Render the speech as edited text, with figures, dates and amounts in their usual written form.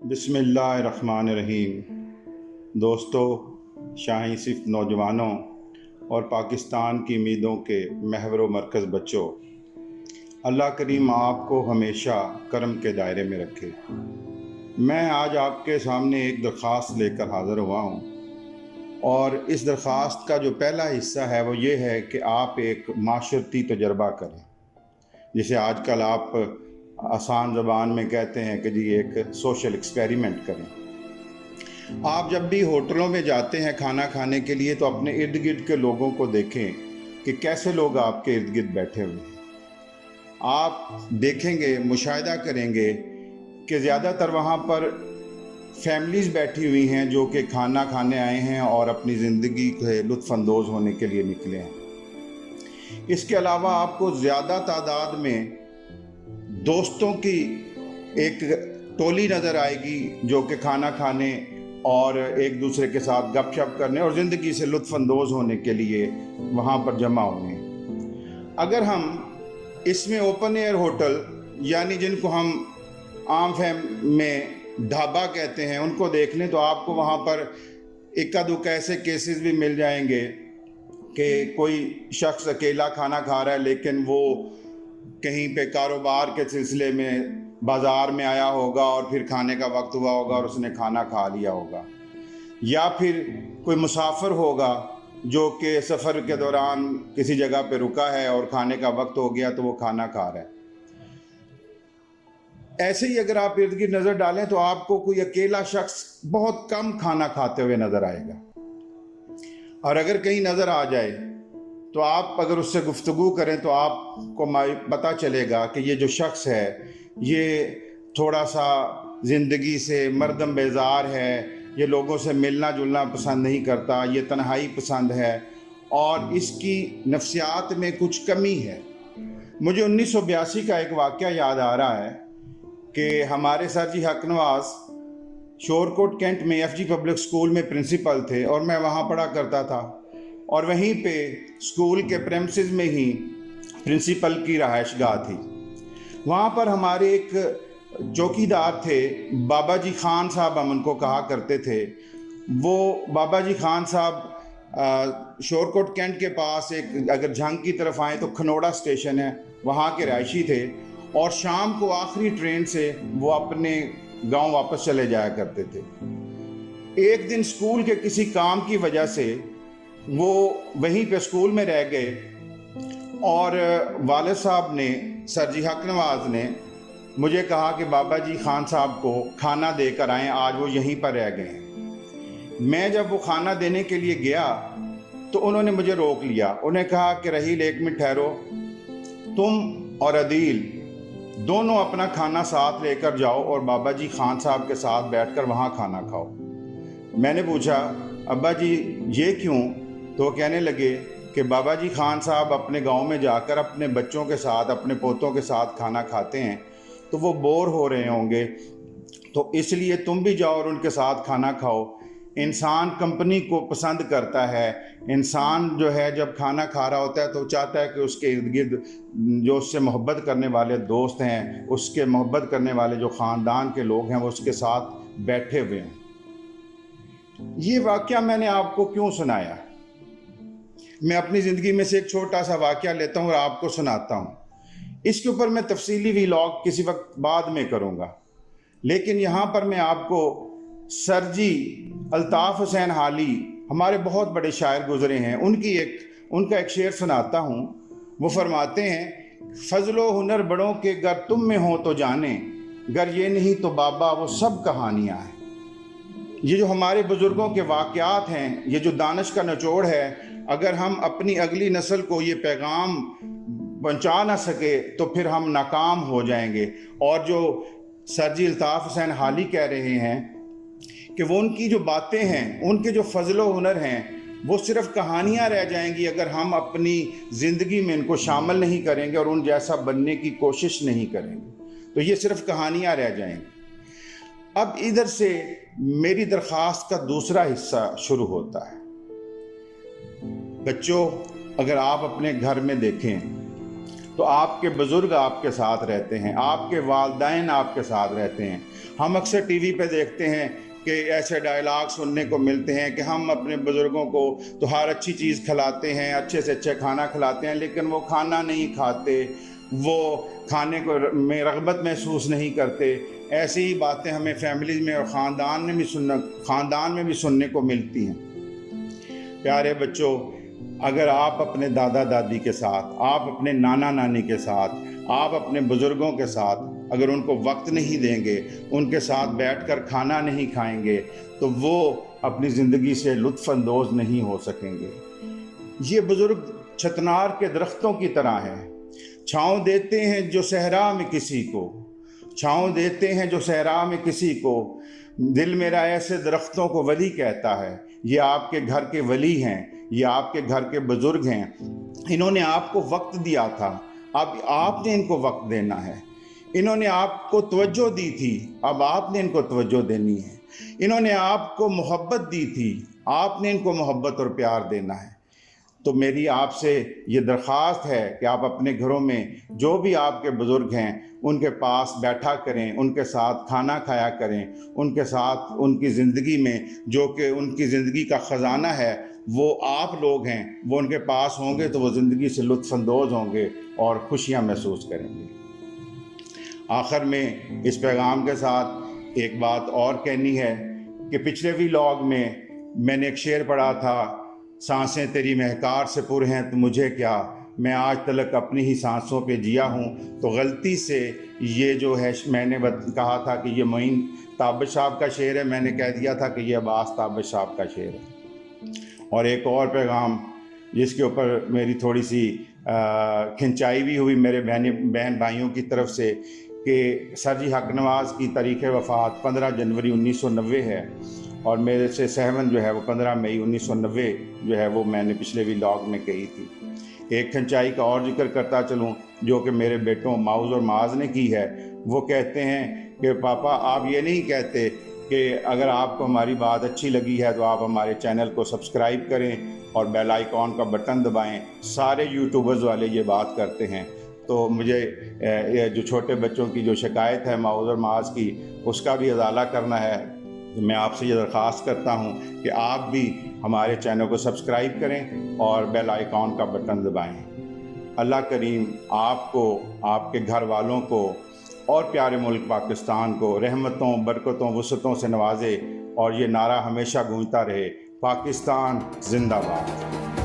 बिस्मिल्लाहिर्रहमानिर्रहीम। दोस्तों, शाही सिर्फ नौजवानों और पाकिस्तान की उम्मीदों के महवर मरकज़ बच्चों, अल्लाह करीम आपको हमेशा करम के दायरे में रखे। मैं आज आपके सामने एक दरख्वास्त लेकर हाज़िर हुआ हूँ और इस दरख्वास्त का जो पहला हिस्सा है वो ये है कि आप एक माशरती तजर्बा करें, जिसे आजकल आप आसान ज़बान में कहते हैं कि जी एक सोशल एक्सपेरिमेंट करें। आप जब भी होटलों में जाते हैं खाना खाने के लिए तो अपने इर्द गिर्द के लोगों को देखें कि कैसे लोग आपके इर्द गिर्द बैठे हुए हैं। आप देखेंगे, मुशाहिदा करेंगे कि ज़्यादातर वहाँ पर फैमिलीज़ बैठी हुई हैं जो कि खाना खाने आए हैं और अपनी ज़िंदगी के लुत्फ़ अंदोज़ होने के लिए निकले हैं। इसके अलावा आपको ज़्यादा तादाद में दोस्तों की एक टोली नज़र आएगी जो कि खाना खाने और एक दूसरे के साथ गपशप करने और ज़िंदगी से लुत्फ़ अंदोज़ होने के लिए वहाँ पर जमा हुए हैं। अगर हम इसमें ओपन एयर होटल, यानी जिनको हम आम फहम में ढाबा कहते हैं, उनको देख लें तो आपको वहाँ पर इक्का दुक्का ऐसे केसेस भी मिल जाएंगे कि कोई शख्स अकेला खाना खा रहा है लेकिन वो कहीं पे कारोबार के सिलसिले में बाज़ार में आया होगा और फिर खाने का वक्त हुआ होगा और उसने खाना खा लिया होगा, या फिर कोई मुसाफिर होगा जो कि सफ़र के दौरान किसी जगह पे रुका है और खाने का वक्त हो गया तो वो खाना खा रहा है। ऐसे ही अगर आप इर्द गिर्द नज़र डालें तो आपको कोई अकेला शख्स बहुत कम खाना खाते हुए नज़र आएगा, और अगर कहीं नज़र आ जाए तो आप अगर उससे गुफ्तगू करें तो आपको पता चलेगा कि ये जो शख्स है ये थोड़ा सा ज़िंदगी से मरदम बेजार है, ये लोगों से मिलना जुलना पसंद नहीं करता, ये तन्हाई पसंद है और इसकी नफ्सियात में कुछ कमी है। मुझे 1982 का एक वाक़या याद आ रहा है कि हमारे सर जी हक नवाज़ शोरकोट कैंट में FG पब्लिक स्कूल में प्रिंसिपल थे और मैं वहाँ पढ़ा करता था, और वहीं पे स्कूल के प्रेमिसेस में ही प्रिंसिपल की रहायशगाह थी। वहाँ पर हमारे एक चौकीदार थे, बाबा जी खान साहब हम उनको कहा करते थे। वो बाबा जी खान साहब शोरकोट कैंट के पास एक अगर झंग की तरफ आए तो खनोड़ा स्टेशन है, वहाँ के रहायशी थे, और शाम को आखिरी ट्रेन से वो अपने गांव वापस चले जाया करते थे। एक दिन स्कूल के किसी काम की वजह से वो वहीं पे स्कूल में रह गए और वालिद साहब ने, सर जी हक नवाज़ ने मुझे कहा कि बाबा जी खान साहब को खाना देकर आएँ, आज वो यहीं पर रह गए हैं। मैं जब वो खाना देने के लिए गया तो उन्होंने मुझे रोक लिया। उन्हें कहा कि रहील, एक मिनट ठहरो, तुम और अदील दोनों अपना खाना साथ लेकर जाओ और बाबा जी खान साहब के साथ बैठकर वहाँ खाना खाओ। मैंने पूछा, अब्बा जी ये क्यों? तो वो कहने लगे कि बाबा जी खान साहब अपने गांव में जाकर अपने बच्चों के साथ, अपने पोतों के साथ खाना खाते हैं तो वो बोर हो रहे होंगे, तो इसलिए तुम भी जाओ और उनके साथ खाना खाओ। इंसान कंपनी को पसंद करता है। इंसान जो है जब खाना खा रहा होता है तो चाहता है कि उसके इर्द गिर्द जो उससे मोहब्बत करने वाले दोस्त हैं, उसके मोहब्बत करने वाले जो ख़ानदान के लोग हैं वो उसके साथ बैठे हुए हैं। ये वाक़या मैंने आपको क्यों सुनाया? मैं अपनी ज़िंदगी में से एक छोटा सा वाक़या लेता हूँ और आपको सुनाता हूँ। इसके ऊपर मैं तफसीली व्लॉग किसी वक्त बाद में करूँगा, लेकिन यहाँ पर मैं आपको सर जी अल्ताफ़ हुसैन हाली, हमारे बहुत बड़े शायर गुज़रे हैं, उनका एक शेर सुनाता हूँ। वो फरमाते हैं, फ़ज़लो हुनर बड़ों के गर तुम में हो तो जाने, गर ये नहीं तो बाबा वो सब कहानियाँ हैं। ये जो हमारे बुज़ुर्गों के वाक़यात हैं, ये जो दानिश का निचोड़ है, अगर हम अपनी अगली नस्ल को ये पैगाम पहुंचा ना सके तो फिर हम नाकाम हो जाएंगे। और जो सर जी अल्ताफ़ हुसैन हाली कह रहे हैं कि वो उनकी जो बातें हैं, उनके जो फ़ज़ल व हुनर हैं, वो सिर्फ़ कहानियाँ रह जाएंगी अगर हम अपनी ज़िंदगी में इनको शामिल नहीं करेंगे और उन जैसा बनने की कोशिश नहीं करेंगे, तो ये सिर्फ़ कहानियाँ रह जाएंगी। अब इधर से मेरी दरख्वास्त का दूसरा हिस्सा शुरू होता है। बच्चों, अगर आप अपने घर में देखें تو آپ کے بزرگ آپ کے ساتھ رہتے ہیں، آپ کے والدین آپ کے ساتھ رہتے ہیں۔ ہم اکثر ٹی وی پہ دیکھتے ہیں کہ ایسے ڈائلاگ سننے کو ملتے ہیں کہ ہم اپنے بزرگوں کو تو ہر اچھی چیز کھلاتے ہیں، اچھے سے اچھا کھانا کھلاتے ہیں، لیکن وہ کھانا نہیں کھاتے، وہ کھانے کو میں رغبت محسوس نہیں کرتے۔ ایسی ہی باتیں ہمیں فیملیز میں اور خاندان میں بھی سننے کو ملتی ہیں۔ پیارے بچوں، اگر آپ اپنے دادا دادی کے ساتھ، آپ اپنے نانا نانی کے ساتھ، آپ اپنے بزرگوں کے ساتھ اگر ان کو وقت نہیں دیں گے، ان کے ساتھ بیٹھ کر کھانا نہیں کھائیں گے، تو وہ اپنی زندگی سے لطف اندوز نہیں ہو سکیں گے۔ یہ بزرگ چھتنار کے درختوں کی طرح ہیں، چھاؤں دیتے ہیں جو صحرا میں کسی کو، چھاؤں دیتے ہیں جو صحرا میں کسی کو۔ دل میرا ایسے درختوں کو ولی کہتا ہے۔ یہ آپ کے گھر کے ولی ہیں، یہ آپ کے گھر کے بزرگ ہیں، انہوں نے آپ کو وقت دیا تھا، اب آپ نے ان کو وقت دینا ہے۔ انہوں نے آپ کو توجہ دی تھی، اب آپ نے ان کو توجہ دینی ہے۔ انہوں نے آپ کو محبت دی تھی، آپ نے ان کو محبت اور پیار دینا ہے۔ تو میری آپ سے یہ درخواست ہے کہ آپ اپنے گھروں میں جو بھی آپ کے بزرگ ہیں ان کے پاس بیٹھا کریں، ان کے ساتھ کھانا کھایا کریں، ان کے ساتھ ان کی زندگی میں جو کہ ان کی زندگی کا خزانہ ہے وہ آپ لوگ ہیں، وہ ان کے پاس ہوں گے تو وہ زندگی سے لطف اندوز ہوں گے اور خوشیاں محسوس کریں گے۔ آخر میں اس پیغام کے ساتھ ایک بات اور کہنی ہے کہ پچھلے ولاگ میں نے ایک شعر پڑھا تھا، سانسیں تیری مہکار سے پر ہیں تو مجھے کیا، میں آج تلک اپنی ہی سانسوں پہ جیا ہوں۔ تو غلطی سے یہ جو ہے میں نے کہا تھا کہ یہ معین تابش صاحب کا شعر ہے، میں نے کہہ دیا تھا کہ یہ عباس تابش صاحب کا شعر ہے۔ اور ایک اور پیغام جس کے اوپر میری تھوڑی سی کھنچائی بھی ہوئی میرے بہن بھائیوں کی طرف سے کہ سر جی حق نواز کی تاریخ وفات 15 جنوری 1990 ہے، اور میرے سے سہون جو ہے وہ 15 مئی 1990 جو ہے وہ میں نے پچھلے ولاگ میں کہی تھی۔ ایک کھنچائی کا اور ذکر کرتا چلوں جو کہ میرے بیٹوں معوذ اور معاذ نے کی ہے۔ وہ کہتے ہیں کہ پاپا آپ یہ نہیں کہتے کہ اگر آپ کو ہماری بات اچھی لگی ہے تو آپ ہمارے چینل کو سبسکرائب کریں اور بیل آئیکن کا بٹن دبائیں۔ سارے یوٹیوبرز والے یہ بات کرتے ہیں، تو مجھے جو چھوٹے بچوں کی جو شکایت ہے معوذ اور معاذ کی، اس کا بھی ازالہ کرنا ہے۔ میں آپ سے یہ درخواست کرتا ہوں کہ آپ بھی ہمارے چینل کو سبسکرائب کریں اور بیل آئیکن کا بٹن دبائیں۔ اللہ کریم آپ کو، آپ کے گھر والوں کو اور پیارے ملک پاکستان کو رحمتوں، برکتوں، وسعتوں سے نوازے، اور یہ نعرہ ہمیشہ گونجتا رہے، پاکستان زندہ باد۔